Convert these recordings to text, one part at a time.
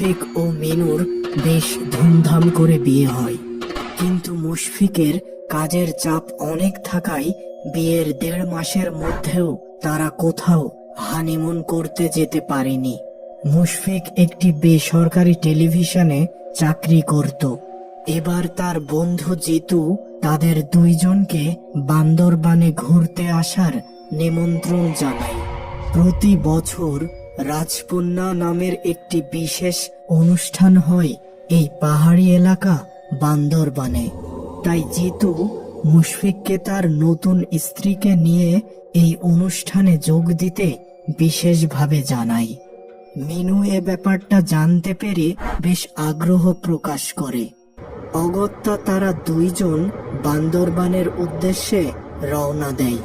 মুশফিক ও মিনুর বেশ ধুমধাম করে বিয়ে হয়, কিন্তু মুশফিকের কাজের চাপ অনেক থাকায় বিয়ের 1.5 মাসের মধ্যেও তারা কোথাও হানিমুন করতে যেতে পারেনি। মুশফিক একটি বেসরকারি টেলিভিশনে চাকরি করত। এবার তার বন্ধু জিতু তাদের দুইজনকে বান্দরবানে ঘুরতে আসার নিমন্ত্রণ জানায়। প্রতি বছর রাজপুন্না নামের একটি বিশেষ অনুষ্ঠান হয় এই পাহাড়ি এলাকা বান্দরবানে। তাই জিতু মুশফিককে তার নতুন স্ত্রীকে নিয়ে এই অনুষ্ঠানে যোগ দিতে বিশেষভাবে জানায়। মিনু এ ব্যাপারটা জানতে পেরে বেশ আগ্রহ প্রকাশ করে। অগত্যা তারা দুইজন বান্দরবানের উদ্দেশ্যে রওনা দেয়।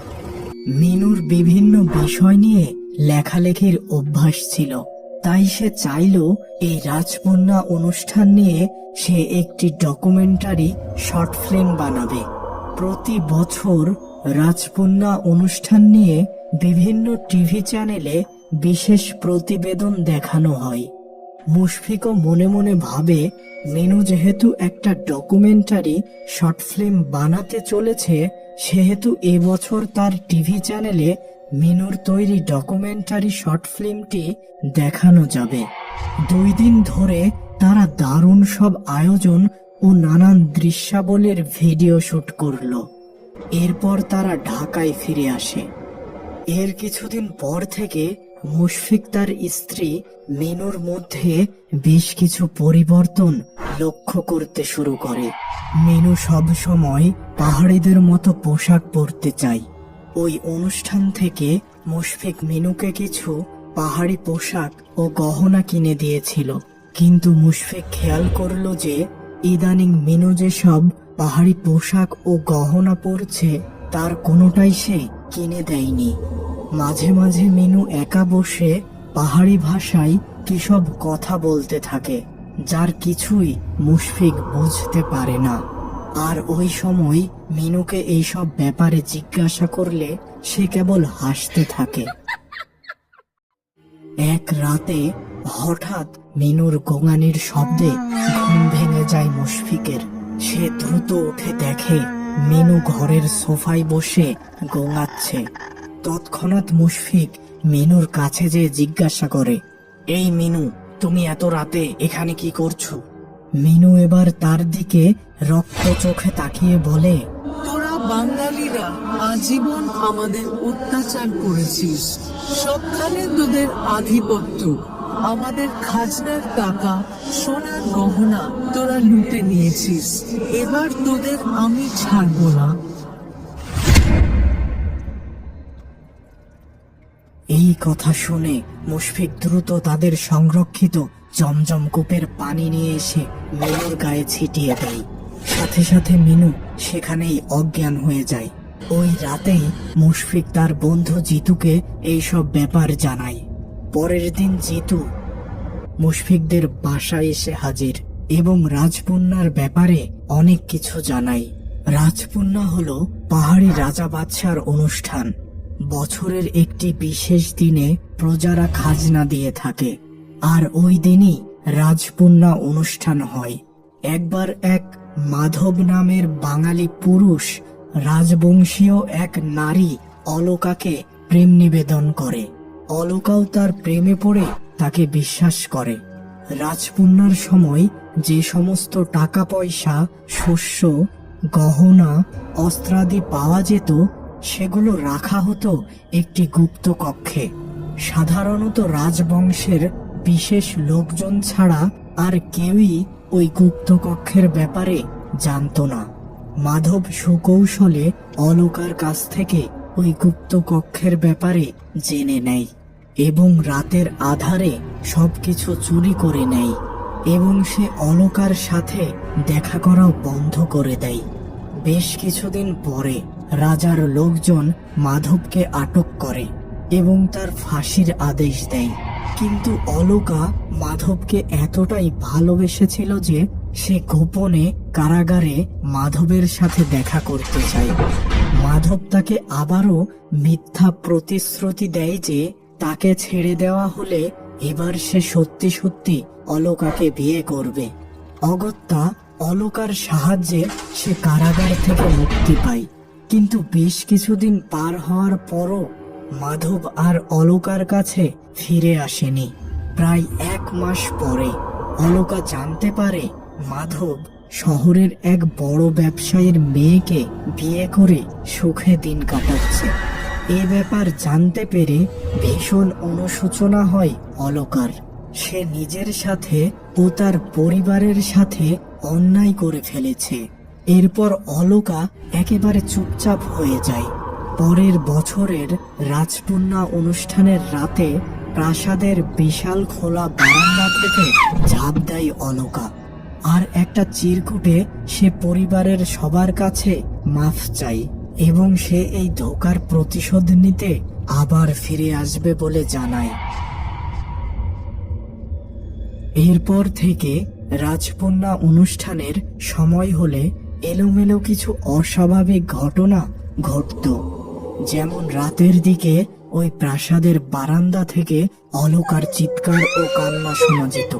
মিনুর বিভিন্ন বিষয় নিয়ে লেখালেখির অভ্যাস ছিল, তাই সে চাইল এই রাজপুন্না অনুষ্ঠান নিয়ে সে একটি ডকুমেন্টারি শর্ট ফিল্ম বানাবে। প্রতি বছর রাজপুন্না অনুষ্ঠান নিয়ে বিভিন্ন টিভি চ্যানেলে বিশেষ প্রতিবেদন দেখানো হয়। মুশফিকও মনে মনে ভাবে, মিনু যেহেতু একটা ডকুমেন্টারি শর্ট ফিল্ম বানাতে চলেছে, সেহেতু এবছর তার টিভি চ্যানেলে মিনুর তৈরি ডকুমেন্টারি শর্ট ফিল্মটি দেখানো যাবে। 2 দিন ধরে তারা দারুণ সব আয়োজন ও নানান দৃশ্যাবলীর ভিডিও শুট করল। এরপর তারা ঢাকায় ফিরে আসে। এর কিছুদিন পর থেকে মুশফিক তার স্ত্রী মিনুর মধ্যে বেশ কিছু পরিবর্তন লক্ষ্য করতে শুরু করে। মিনু সব সময় পাহাড়িদের মতো পোশাক পরতে চায়। ওই অনুষ্ঠান থেকে মুশফিক মিনুকে কিছু পাহাড়ি পোশাক ও গহনা কিনে দিয়েছিল, কিন্তু মুশফিক খেয়াল করলো যে ইদানিং মিনু যেসব পাহাড়ি পোশাক ও গহনা পরছে তার কোনোটাই সে কিনে দেয়নি। মাঝে মাঝে মিনু একা বসে পাহাড়ি ভাষায় কিসব কথা বলতে থাকে, যার কিছুই মুশফিক বুঝতে পারে না। আর ওই সময় মিনুকে এইসব ব্যাপারে জিজ্ঞাসা করলে সে কেবল হাসতে থাকে। এক রাতে হঠাৎ মিনুর গোঙানির শব্দে ঘুম ভেঙে যায় মুশফিকের। সে দ্রুত উঠে দেখে মিনু ঘরের সোফায় বসে গোঙাচ্ছে। তৎক্ষণাৎ মুশফিক মিনুর কাছে যেয়ে জিজ্ঞাসা করে, এই মিনু, তুমি এত রাতে এখানে কি করছো? মিনু এবার তার দিকে রক্ত চোখে তাকিয়ে বলে, তোরা বাঙালিরা আজীবন আমাদের অত্যাচার করেছিস। সবখানে তোদের আধিপত্য, আমাদের খাজনার টাকা, সোনার গহনা তোরা লুটে নিয়েছিস। এবার তোদের আমি ছাড়বো না। এই কথা শুনে মুশফিক দ্রুত তাদের সংরক্ষিত জমজম কূপের পানি নিয়ে এসে মিনুর গায়ে ছিটিয়ে দেয়। সাথে সাথে মিনু সেখানেই অজ্ঞান হয়ে যায়। ওই রাতেই মুশফিক তার বন্ধু জিতুকে এইসব ব্যাপার জানায়। পরের দিন জিতু মুশফিকদের বাসায় এসে হাজির এবং রাজপুন্নার ব্যাপারে অনেক কিছু জানায়। রাজপুন্না হলো পাহাড়ি রাজা বাদশার অনুষ্ঠান। বছরের একটি বিশেষ দিনে প্রজারা খাজনা দিয়ে থাকে, আর ওই দিনই রাজপুন্না অনুষ্ঠান হয়। একবার এক মাধব নামের বাঙালি পুরুষ রাজবংশীয় এক নারী অলকাকে প্রেম নিবেদন করে। অলকাও তার প্রেমে পড়ে তাকে বিশ্বাস করে। রাজপুন্নার সময় যে সমস্ত টাকা পয়সা, শস্য, গহনা, অস্ত্রাদি পাওয়া যেত সেগুলো রাখা হতো একটি গুপ্ত কক্ষে। সাধারণত রাজবংশের বিশেষ লোকজন ছাড়া আর কেউই ওই গুপ্ত কক্ষের ব্যাপারে জানত না। মাধব সুকৌশলে অলকার কাছ থেকে ওই গুপ্ত কক্ষের ব্যাপারে জেনে নেয় এবং রাতের আধারে সবকিছু চুরি করে নেয় এবং সে অলকার সাথে দেখা করাও বন্ধ করে দেয়। বেশ কিছুদিন পরে রাজার লোকজন মাধবকে আটক করে এবং তার ফাঁসির আদেশ দেয়। কিন্তু অলকা মাধবকে এতটাই ভালোবেসেছিল যে সে গোপনে কারাগারে মাধবের সাথে দেখা করতে চায়। মাধব তাকে আবারও মিথ্যা প্রতিশ্রুতি দেয় যে তাকে ছেড়ে দেওয়া হলে এবার সে সত্যি সত্যি অলকাকে বিয়ে করবে। অগত্যা অলকার সাহায্যে সে কারাগার থেকে মুক্তি পায়। কিন্তু বেশ কিছুদিন পার হওয়ার পরও মাধব আর অলকার কাছে ফিরে আসেনি। প্রায় 1 মাস পরে অলকা জানতে পারে মাধব শহরের এক বড় ব্যবসায়ীর মেয়েকে বিয়ে করে সুখে দিন কাটাচ্ছে। এ ব্যাপার জানতে পেরে ভীষণ অনুশোচনা হয় অলকার। সে নিজের সাথে ও তার পরিবারের সাথে অন্যায় করে ফেলেছে। এরপর অলকা একেবারে চুপচাপ হয়ে যায়। পরের বছরের রাজকন্যা অনুষ্ঠানের রাতে প্রাসাদের বিশাল খোলা বারান্দা থেকে ঝাঁপ দেয় অলকা। আর একটা চিরকুটে সে পরিবারের সবার কাছে মাফ চায় এবং সে এই ধোঁকার প্রতিশোধ নিতে আবার ফিরে আসবে বলে জানায়। এরপর থেকে রাজকন্যা অনুষ্ঠানের সময় হলে এলোমেলো কিছু অস্বাভাবিক ঘটনা ঘটত। যেমন রাতের দিকে ওই প্রাসাদের বারান্দা থেকে অলকার চিৎকার ও কান্না শোনা যেত।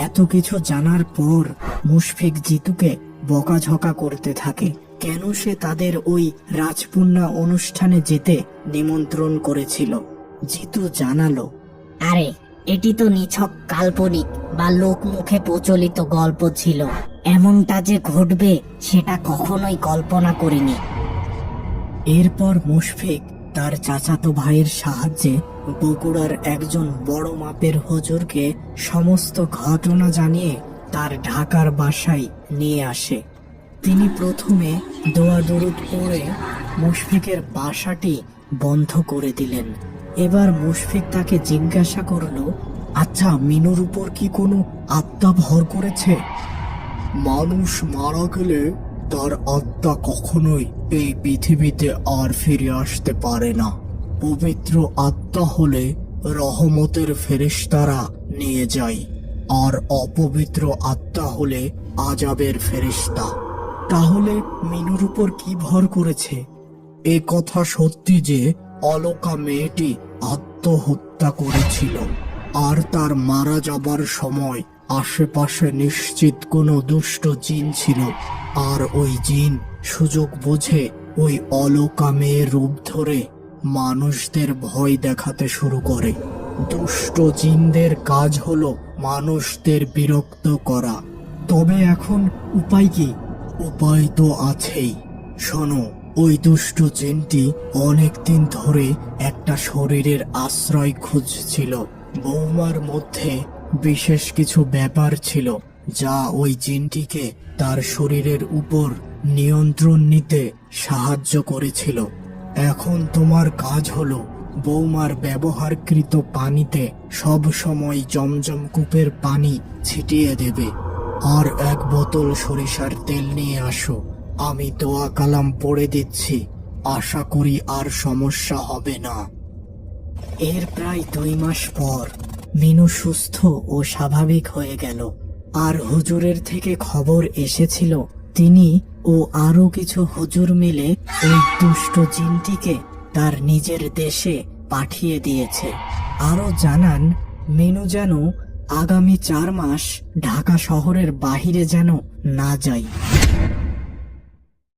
এত কিছু জানার পর মুশফিক জিতুকে বকাঝকা করতে থাকে কেন সে তাদের ওই রাজকন্যা অনুষ্ঠানে যেতে নিমন্ত্রণ করেছিল। জিতু জানালো, আরে এটি তো নিছক কাল্পনিক বা লোকমুখে প্রচলিত গল্প ছিল। এমনটা যে ঘটবে সেটা কখনোই কল্পনা করিনি। এরপর মুশফিক তার চাচাতো ভাইয়ের সাহায্যে বগুড়ার একজন বড় মাপের হুজুরকে সমস্ত ঘটনা জানিয়ে তার ঢাকার বাসায় নিয়ে আসে। তিনি প্রথমে দোয়া দরুদ পড়ে মুশফিকের বাসাটি বন্ধ করে দিলেন। এবার মুশফিক তাকে জিজ্ঞাসা করলো, আচ্ছা মিনুর উপর কি কোনো আত্মা ভর করেছে? মানুষ মারা গেলে তার আত্মা কখনোই এই পৃথিবীতে আর ফিরে আসতে পারে না। পবিত্র আত্মা হলে রহমতের ফেরেশতারা নিয়ে যায়, আর অপবিত্র আত্মা হলে আযাবের ফেরেশতা। তাহলে মিনুর উপর কি ভর করেছে? এ কথা সত্যি যে অলকা মেয়েটি আত্মহত্যা করেছিল, আর তার মারা যাবার সময় আশেপাশে নিশ্চিত কোনো দুষ্ট জিন ছিল, আর ওই জিন সুযোগ বুঝে ওই অলকা মেয়ের রূপ ধরে মানুষদের ভয় দেখাতে শুরু করে। দুষ্ট জিনদের কাজ হলো মানুষদের বিরক্ত করা। তবে এখন উপায় কি? উপায় তো আছেই। শোনো, ওই দুষ্ট জিনটি অনেকদিন ধরে একটা শরীরের আশ্রয় খুঁজছিল। বৌমার মধ্যে বিশেষ কিছু ব্যাপার ছিল যা ওই জিনটিকে তার শরীরের উপর নিয়ন্ত্রণ নিতে সাহায্য করেছিল। এখন তোমার কাজ হলো বৌমার ব্যবহারকৃত পানিতে সব সময় জমজম কূপের পানি ছিটিয়ে দেবে, আর 1 বোতল সরিষার তেল নিয়ে আসো। আমি দোয়া কালাম পড়ে দিচ্ছি, আশা করি আর সমস্যা হবে না। এর প্রায় 2 মাস পর মিনু সুস্থ ও স্বাভাবিক হয়ে গেল। আর হুজুরের থেকে খবর এসেছিল তিনি ও আরো কিছু হুজুর মিলে ওই দুষ্ট জিনটিকে তার নিজের দেশে পাঠিয়ে দিয়েছে। আরো জানান মিনু যেন আগামী 4 মাস ঢাকা শহরের বাহিরে যেন না যায়।